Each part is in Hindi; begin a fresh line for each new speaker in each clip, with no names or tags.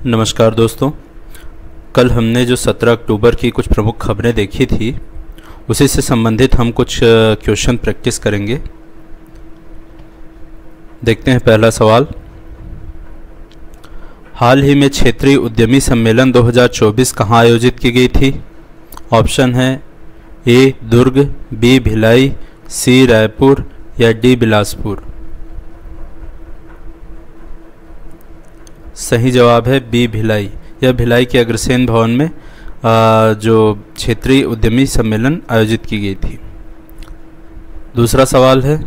नमस्कार दोस्तों। कल हमने जो 17 अक्टूबर की कुछ प्रमुख खबरें देखी थी उसी से संबंधित हम कुछ क्वेश्चन प्रैक्टिस करेंगे। देखते हैं पहला सवाल। हाल ही में क्षेत्रीय उद्यमी सम्मेलन 2024 कहाँ आयोजित की गई थी? ऑप्शन है ए दुर्ग, बी भिलाई, सी रायपुर या डी बिलासपुर। सही जवाब है बी भिलाई। यह भिलाई के अग्रसेन भवन में जो क्षेत्रीय उद्यमी सम्मेलन आयोजित की गई थी। दूसरा सवाल है,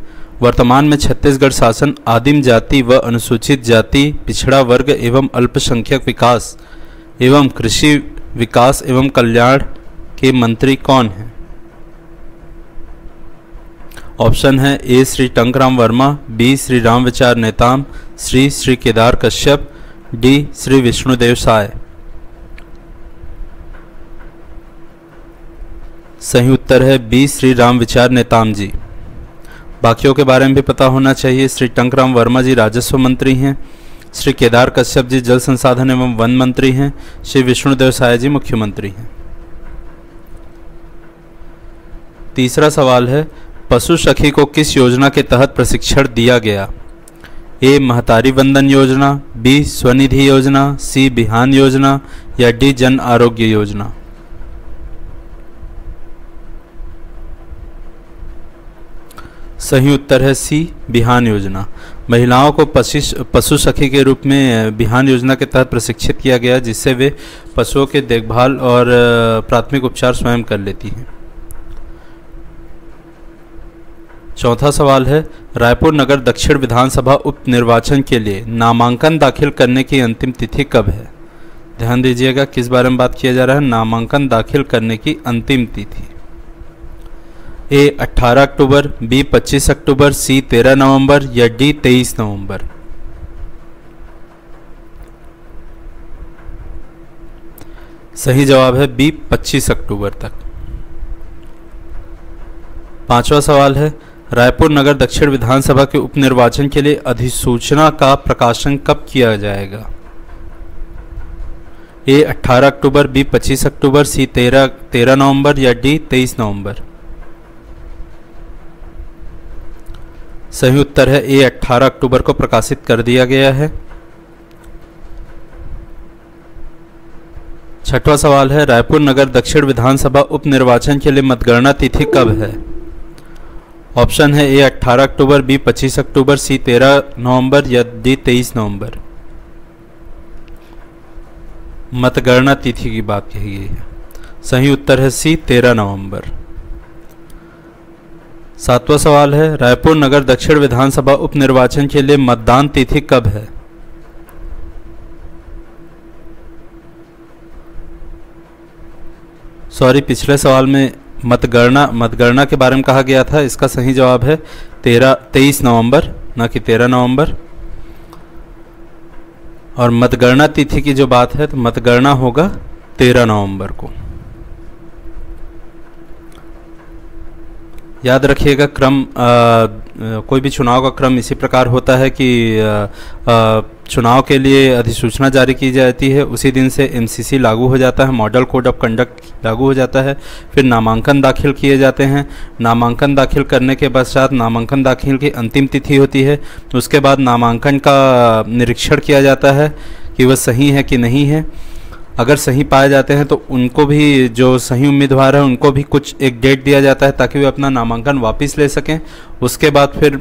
वर्तमान में छत्तीसगढ़ शासन आदिम जाति व अनुसूचित जाति, पिछड़ा वर्ग एवं अल्पसंख्यक विकास एवं कृषि विकास एवं कल्याण के मंत्री कौन हैं? ऑप्शन है ए श्री टंकराम वर्मा, बी श्री रामविचार नेताम, सी श्री केदार कश्यप, डी श्री विष्णुदेव साय। सही उत्तर है बी श्री रामविचार नेताम जी। बाकियों के बारे में भी पता होना चाहिए। श्री टंकराम वर्मा जी राजस्व मंत्री हैं, श्री केदार कश्यप जी जल संसाधन एवं वन मंत्री हैं, श्री विष्णुदेव साय जी मुख्यमंत्री हैं। तीसरा सवाल है, पशु सखी को किस योजना के तहत प्रशिक्षण दिया गया? ए महतारी वंदन योजना, बी स्वनिधि योजना, सी बिहान योजना या डी जन आरोग्य योजना। सही उत्तर है सी बिहान योजना। महिलाओं को पशु सखी के रूप में बिहान योजना के तहत प्रशिक्षित किया गया, जिससे वे पशुओं के देखभाल और प्राथमिक उपचार स्वयं कर लेती हैं। चौथा सवाल है, रायपुर नगर दक्षिण विधानसभा उपनिर्वाचन के लिए नामांकन दाखिल करने की अंतिम तिथि कब है? ध्यान दीजिएगा किस बारे में बात किया जा रहा है। नामांकन दाखिल करने की अंतिम तिथि ए 18 अक्टूबर, बी 25 अक्टूबर, सी 13 नवंबर या डी 23 नवंबर। सही जवाब है बी 25 अक्टूबर तक। पांचवा सवाल है, रायपुर नगर दक्षिण विधानसभा के उपनिर्वाचन के लिए अधिसूचना का प्रकाशन कब किया जाएगा? ए 18 अक्टूबर, बी 25 अक्टूबर, सी 13 नवंबर या डी 23 नवंबर। सही उत्तर है ए 18 अक्टूबर को प्रकाशित कर दिया गया है। छठवां सवाल है, रायपुर नगर दक्षिण विधानसभा उपनिर्वाचन के लिए मतगणना तिथि कब है? ऑप्शन है ए 18 अक्टूबर, बी 25 अक्टूबर, सी 13 नवंबर या डी 23 नवंबर। मतगणना तिथि की बात कही गई है। सही उत्तर है सी 13 नवंबर। सातवां सवाल है, रायपुर नगर दक्षिण विधानसभा उपनिर्वाचन के लिए मतदान तिथि कब है? सॉरी, पिछले सवाल में मतगणना के बारे में कहा गया था। इसका सही जवाब है 23 नवंबर, ना कि 13 नवंबर। और मतगणना तिथि की जो बात है तो मतगणना होगा 13 नवंबर को। याद रखिएगा क्रम कोई भी चुनाव का क्रम इसी प्रकार होता है कि चुनाव के लिए अधिसूचना जारी की जाती है, उसी दिन से एमसीसी लागू हो जाता है, मॉडल कोड ऑफ कंडक्ट लागू हो जाता है। फिर नामांकन दाखिल किए जाते हैं। नामांकन दाखिल करने के पश्चात नामांकन दाखिल की अंतिम तिथि होती है। उसके बाद नामांकन का निरीक्षण किया जाता है कि वह सही है कि नहीं है। अगर सही पाए जाते हैं तो उनको भी, जो सही उम्मीदवार है उनको भी कुछ एक डेट दिया जाता है ताकि वे अपना नामांकन वापस ले सकें। उसके बाद फिर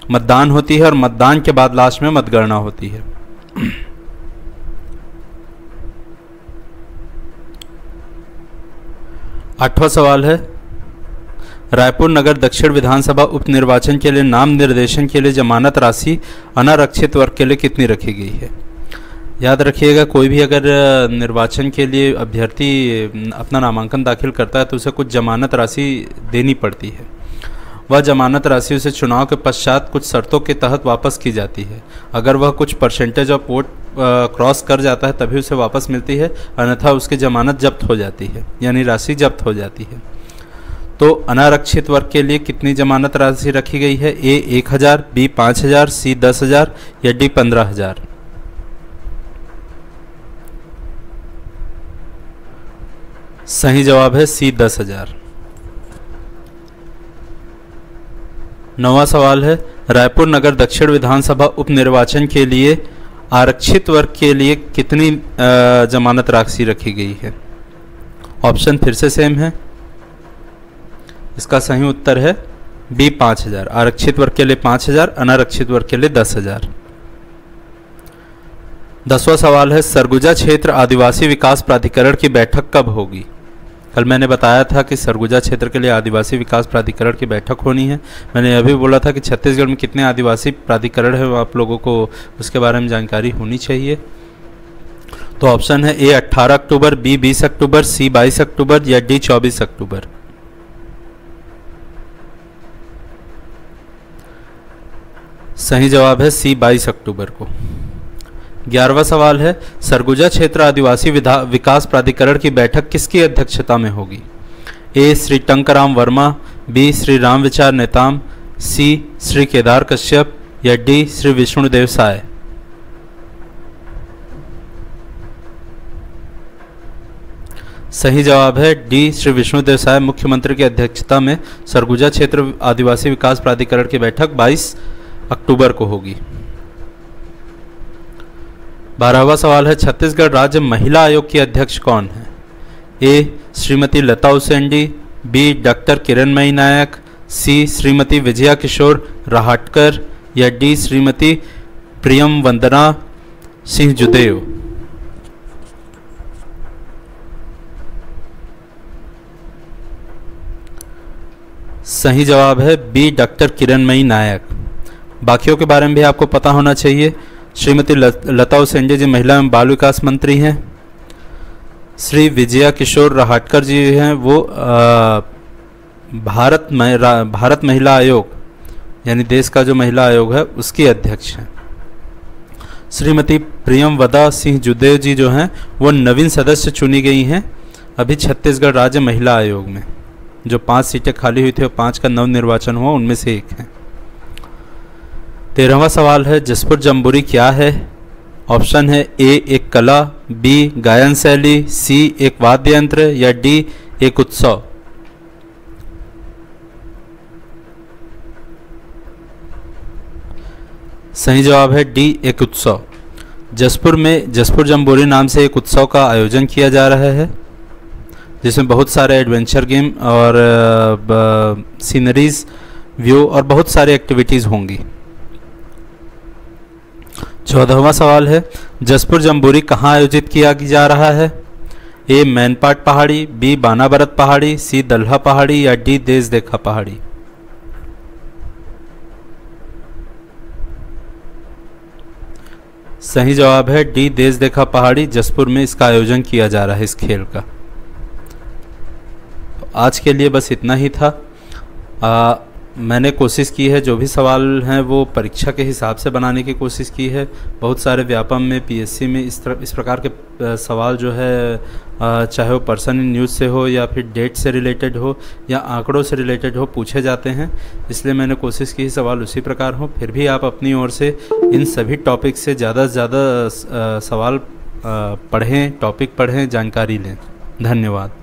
मतदान होती है और मतदान के बाद लास्ट में मतगणना होती है। आठवां सवाल है, रायपुर नगर दक्षिण विधानसभा उपनिर्वाचन के लिए नाम निर्देशन के लिए जमानत राशि अनारक्षित वर्ग के लिए कितनी रखी गई है? याद रखिएगा कोई भी अगर निर्वाचन के लिए अभ्यर्थी अपना नामांकन दाखिल करता है तो उसे कुछ जमानत राशि देनी पड़ती है। वह जमानत राशि उसे चुनाव के पश्चात कुछ शर्तों के तहत वापस की जाती है। अगर वह कुछ परसेंटेज ऑफ वोट क्रॉस कर जाता है तभी उसे वापस मिलती है, अन्यथा उसकी जमानत जब्त हो जाती है, यानी राशि जब्त हो जाती है। तो अनारक्षित वर्ग के लिए कितनी जमानत राशि रखी गई है? ए 1000, बी 5000, सी 10,000 या डी 15,000। सही जवाब है सी 10,000। 9वां सवाल है, रायपुर नगर दक्षिण विधानसभा उपनिर्वाचन के लिए आरक्षित वर्ग के लिए कितनी जमानत राशि रखी गई है? ऑप्शन फिर से सेम है। इसका सही उत्तर है बी 5,000। आरक्षित वर्ग के लिए 5,000, अनारक्षित वर्ग के लिए 10,000। 10वां सवाल है, सरगुजा क्षेत्र आदिवासी विकास प्राधिकरण की बैठक कब होगी? कल मैंने बताया था कि सरगुजा क्षेत्र के लिए आदिवासी विकास प्राधिकरण की बैठक होनी है। मैंने यह भी बोला था कि छत्तीसगढ़ में कितने आदिवासी प्राधिकरण है, आप लोगों को उसके बारे में जानकारी होनी चाहिए। तो ऑप्शन है ए 18 अक्टूबर, बी 20 अक्टूबर, सी 22 अक्टूबर या डी 24 अक्टूबर। सही जवाब है सी 22 अक्टूबर को। 11वां सवाल है, सरगुजा क्षेत्र आदिवासी विकास प्राधिकरण की बैठक किसकी अध्यक्षता में होगी? ए श्री टंकराम वर्मा, बी श्री राम विचार नेताम, सी श्री केदार कश्यप या डी श्री विष्णुदेव साय। सही जवाब है डी श्री विष्णुदेव साय। मुख्यमंत्री की अध्यक्षता में सरगुजा क्षेत्र आदिवासी विकास प्राधिकरण की बैठक 22 अक्टूबर को होगी। 12वां सवाल है, छत्तीसगढ़ राज्य महिला आयोग की अध्यक्ष कौन है? ए श्रीमती लता उसेंडी, बी डॉक्टर किरणमयी नायक, सी श्रीमती विजया किशोर राहटकर या डी श्रीमती प्रियम वंदना सिंह जुदेव। सही जवाब है बी डॉक्टर किरणमयी नायक। बाकियों के बारे में भी आपको पता होना चाहिए। श्रीमती लता उसेंडी जी महिला एवं बाल विकास मंत्री हैं। श्री विजया किशोर राहटकर जी हैं, वो भारत महिला आयोग यानी देश का जो महिला आयोग है उसकी अध्यक्ष हैं। श्रीमती प्रियम वदा सिंह जुदेव जी जो हैं वो नवीन सदस्य चुनी गई हैं अभी छत्तीसगढ़ राज्य महिला आयोग में। जो 5 सीटें खाली हुई थी और 5 का नव निर्वाचन हुआ, उनमें से एक है। 13वां सवाल है, जसपुर जम्बूरी क्या है? ऑप्शन है ए एक कला, बी गायन शैली, सी एक वाद्य यंत्र या डी एक उत्सव। सही जवाब है डी एक उत्सव। जसपुर में जसपुर जम्बूरी नाम से एक उत्सव का आयोजन किया जा रहा है जिसमें बहुत सारे एडवेंचर गेम और सीनरीज, व्यू और बहुत सारी एक्टिविटीज़ होंगी। 14वां सवाल है, जसपुर जम्बूरी कहाँ आयोजित किया जा रहा है? ए मैनपाट पहाड़ी, बी बानाबरत पहाड़ी, सी दल्हा पहाड़ी या डी देश देखा पहाड़ी। सही जवाब है डी देश देखा पहाड़ी। जसपुर में इसका आयोजन किया जा रहा है इस खेल का। आज के लिए बस इतना ही था। मैंने कोशिश की है जो भी सवाल हैं वो परीक्षा के हिसाब से बनाने की कोशिश की है। बहुत सारे व्यापम में, पीएससी में इस प्रकार के सवाल जो है चाहे वो पर्सन इन न्यूज़ से हो या फिर डेट से रिलेटेड हो या आंकड़ों से रिलेटेड हो, पूछे जाते हैं। इसलिए मैंने कोशिश की सवाल उसी प्रकार हो। फिर भी आप अपनी ओर से इन सभी टॉपिक से ज़्यादा से ज़्यादा सवाल पढ़ें, टॉपिक पढ़ें, जानकारी लें। धन्यवाद।